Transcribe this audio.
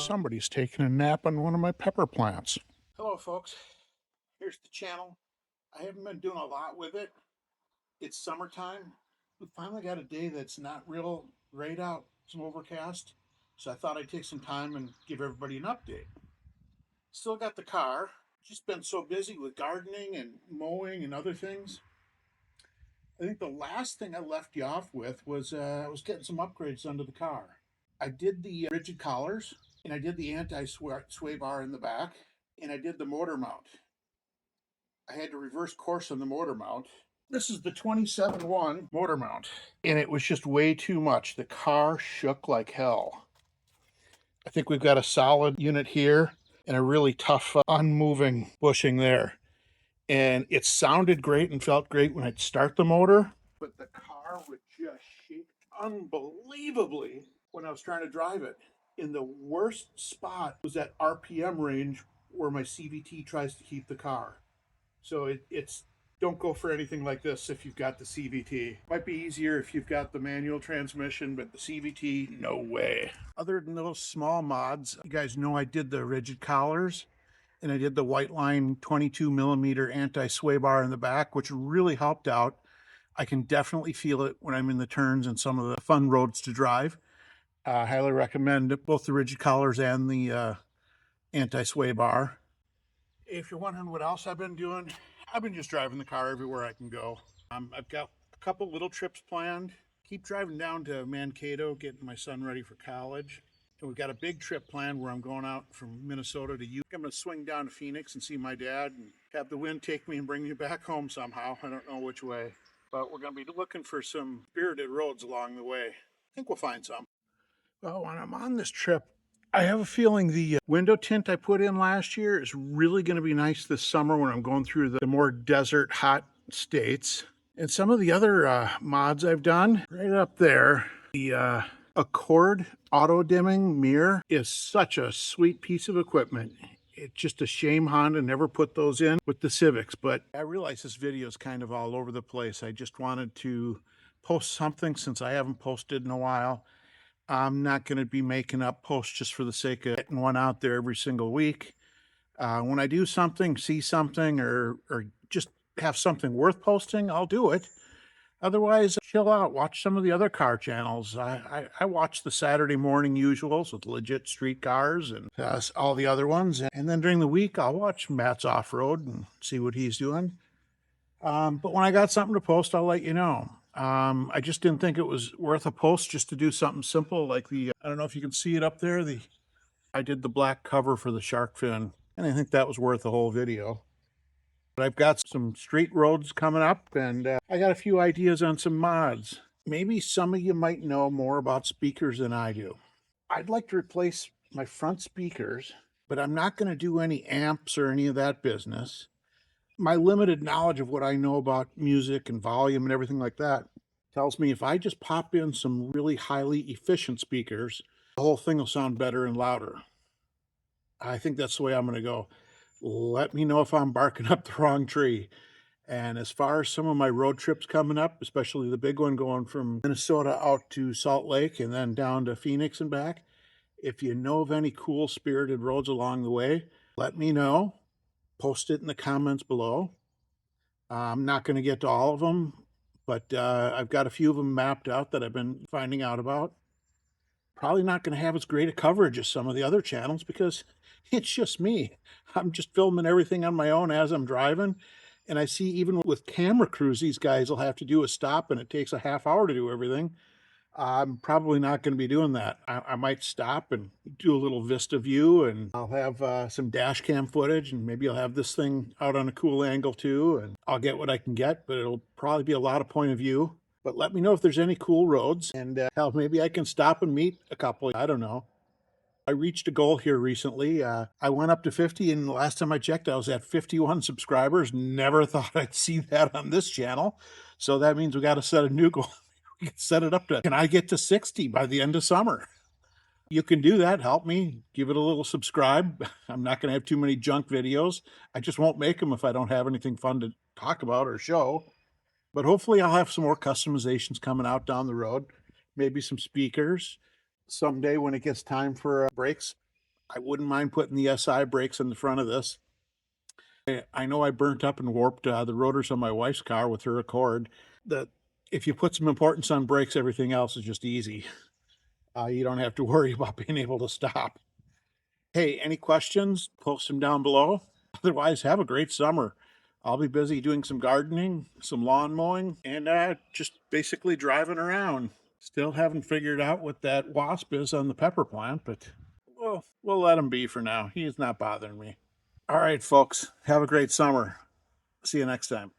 Somebody's taking a nap on one of my pepper plants. Hello folks, here's the channel. I haven't been doing a lot with it. It's summertime. We finally got a day that's not real great out, some overcast. So I thought I'd take some time and give everybody an update. Still got the car, just been so busy with gardening and mowing and other things. I think the last thing I left you off with was I was getting some upgrades under the car. I did the rigid collars and I did the anti-sway bar in the back and I did the motor mount. I had to reverse course on the motor mount. This is the 27-1 motor mount, and it was just way too much. The car shook like hell. I think we've got a solid unit here and a really tough unmoving bushing there. And it sounded great and felt great when I'd start the motor, but the car would just shake unbelievably when I was trying to drive it. In the worst spot was that RPM range where my CVT tries to keep the car. So it's don't go for anything like this if you've got the CVT. Might be easier if you've got the manual transmission, but the CVT, no way. Other than those small mods, you guys know I did the rigid collars and I did the white line 22mm anti-sway bar in the back, which really helped out. I can definitely feel it when I'm in the turns and some of the fun roads to drive. I highly recommend both the rigid collars and the anti-sway bar. If you're wondering what else I've been doing, I've been just driving the car everywhere I can go. I've got a couple little trips planned. Keep driving down to Mankato, getting my son ready for college. And we've got a big trip planned where I'm going out from Minnesota to Utah. I'm going to swing down to Phoenix and see my dad and have the wind take me and bring me back home somehow. I don't know which way, but we're going to be looking for some spirited roads along the way. I think we'll find some. Well, when I'm on this trip, I have a feeling the window tint I put in last year is really going to be nice this summer when I'm going through the more desert hot states. And some of the other mods I've done, right up there, the Accord auto dimming mirror is such a sweet piece of equipment. It's just a shame Honda never put those in with the Civics, but I realize this video is kind of all over the place. I just wanted to post something since I haven't posted in a while. I'm not going to be making up posts just for the sake of getting one out there every single week. When I do something, see something, or just have something worth posting, I'll do it. Otherwise, chill out, watch some of the other car channels. I watch the Saturday morning usuals with legit street cars and all the other ones. And then during the week, I'll watch Matt's Off-Road and see what he's doing. But when I got something to post, I'll let you know. I just didn't think it was worth a post just to do something simple like I don't know if you can see it up there. I did the black cover for the shark fin, and I think that was worth a whole video. But I've got some street roads coming up, and I got a few ideas on some mods. Maybe some of you might know more about speakers than I do. I'd like to replace my front speakers, but I'm not going to do any amps or any of that business. My limited knowledge of what I know about music and volume and everything like that tells me if I just pop in some really highly efficient speakers, the whole thing will sound better and louder. I think that's the way I'm going to go. Let me know if I'm barking up the wrong tree. And as far as some of my road trips coming up, especially the big one going from Minnesota out to Salt Lake and then down to Phoenix and back, if you know of any cool spirited roads along the way, let me know. Post it in the comments below. I'm not going to get to all of them, but I've got a few of them mapped out that I've been finding out about. Probably not going to have as great a coverage as some of the other channels because it's just me. I'm just filming everything on my own as I'm driving. And I see even with camera crews, these guys will have to do a stop and it takes a half hour to do everything. I'm probably not going to be doing that. I might stop and do a little Vista view, and I'll have some dash cam footage, and maybe I'll have this thing out on a cool angle too, and I'll get what I can get, but it'll probably be a lot of point of view. But let me know if there's any cool roads, and hell, maybe I can stop and meet a couple. I don't know. I reached a goal here recently. I went up to 50, and the last time I checked, I was at 51 subscribers. Never thought I'd see that on this channel. So that means we got to set a new goal. We can set it up to, can I get to 60 by the end of summer? You can do that. Help me. Give it a little subscribe. I'm not going to have too many junk videos. I just won't make them if I don't have anything fun to talk about or show. But hopefully I'll have some more customizations coming out down the road. Maybe some speakers. Someday when it gets time for brakes, I wouldn't mind putting the SI brakes in the front of this. I know I burnt up and warped the rotors on my wife's car with her Accord. That if you put some importance on brakes, everything else is just easy. You don't have to worry about being able to stop. Hey, any questions? Post them down below. Otherwise, have a great summer. I'll be busy doing some gardening, some lawn mowing, and just basically driving around. Still haven't figured out what that wasp is on the pepper plant, but we'll let him be for now. He's not bothering me. All right, folks, have a great summer. See you next time.